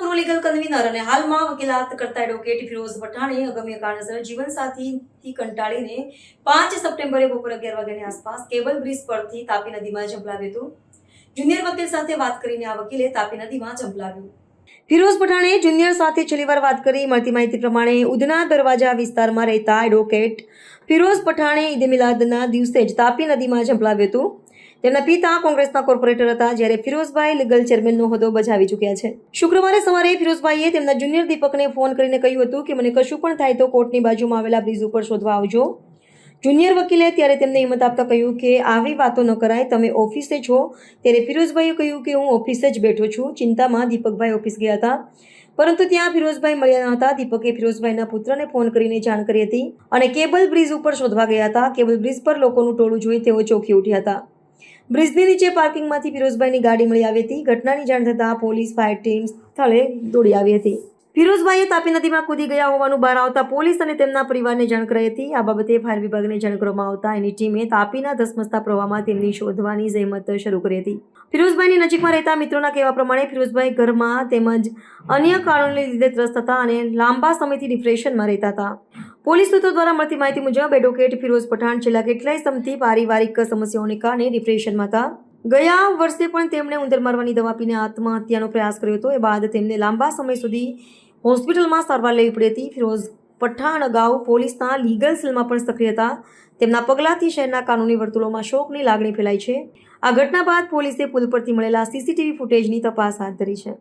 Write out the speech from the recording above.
પૂર્વ legal convener અને હાલમાં વકીલાત કરતા એડવોકેટ ફિરોઝ પઠાણે અગમ્ય કારણસર જીવનસાથીથી કંટાળીને 5 સપ્ટેમ્બરે બપોરે 11 વાગ્યાની આસપાસ કેબલ બ્રિજ પરથી તાપી નદીમાં ઝંપલાવ્યું હતું. જુનિયર વકીલ સાથે વાત કરીને આ વકીલે તાપી નદીમાં ઝંપલાવ્યું. ફિરોઝ પઠાણે જુનિયર સાથે છેલ્લીવાર વાત કરી. મળતી માહિતી પ્રમાણે ઉધના દરવાજા વિસ્તારમાં રહેતા એડવોકેટ ફિરોઝ પઠાણે ઈદ મિલાદના દિવસે જ તાપી નદીમાં ઝંપલાવ્યું હતું. તેમના પિતા કોંગ્રેસના કોર્પોરેટર હતા, જ્યારે ફિરોઝભાઈ લીગલ ચેરમેનનો હોદ્દો બજાવી ચૂક્યા છે. શુક્રવારે સવારે ફિરોઝભાઈએ તેમના જુનિયર દીપકને ફોન કરીને કહ્યું હતું કે મને કશું પણ થાય તો કોર્ટની બાજુમાં આવેલા બ્રિજ ઉપર શોધવા આવજો. જુનિયર વકીલે ત્યારે તેમને હિંમત આપતા કહ્યું કે આવી વાતો ન કરાય, તમે ઓફિસે છો. ત્યારે ફિરોઝભાઈએ કહ્યું કે હું ઓફિસે જ બેઠો છું. ચિંતામાં દીપકભાઈ ઓફિસ ગયા હતા, પરંતુ ત્યાં ફિરોઝભાઈ મળ્યા ન હતા. દીપકે ફિરોઝભાઈના પુત્રને ફોન કરીને જાણ કરી હતી અને કેબલ બ્રિજ ઉપર શોધવા ગયા હતા. કેબલ બ્રિજ પર લોકોનું ટોળું જોઈ તેઓ ચોંકી ઉઠ્યા હતા. બ્રિજની નીચે પાર્કિંગમાંથી ફિરોઝભાઈની ગાડી મળી આવી હતી. ઘટનાની જાણ થતાં પોલીસ ફાયર ટીમ સ્થળે દોડી આવી હતી. ફિરોઝભાઈએ તાપી નદીમાં કૂદી ગયા હોવાનું બહાર આવતા પોલીસ અને તેમના પરિવારને જાણ કરી હતી. આ બાબતે ફાયર વિભાગને જાણ કરવામાં આવતા એની ટીમે તાપીના ધસમસતા પ્રવાહમાં તેમની શોધવાની જહેમત શરૂ કરી હતી. ફિરોઝભાઈની નજીકમાં રહેતા મિત્રોના કહેવા પ્રમાણે ફિરોઝભાઈ ઘરમાં તેમજ અન્ય કારણોને લીધે ત્રસ્ત હતા અને લાંબા સમયથી ડિપ્રેશનમાં રહેતા હતા. પોલીસ સૂત્રો દ્વારા મળતી માહિતી મુજબ એડવોકેટ ફિરોઝ પઠાણ છેલ્લા કેટલાય સમયથી પારિવારિક સમસ્યાઓને કારણે ડિપ્રેશનમાં હતા. ગયા વર્ષે પણ તેમણે ઉંદર મારવાની દવા પીને આત્મહત્યાનો પ્રયાસ કર્યો હતો. એ બાદ તેમને લાંબા સમય સુધી હોસ્પિટલમાં સારવાર લેવી પડી હતી. ફિરોઝ પઠાણ અગાઉ પોલીસના લીગલ સેલમાં પણ સક્રિય હતા. તેમના પગલાંથી શહેરના કાનૂની વર્તુળોમાં શોકની લાગણી ફેલાઈ છે. આ ઘટના બાદ પોલીસે પુલ પરથી મળેલા સીસીટીવી ફૂટેજની તપાસ હાથ ધરી છે.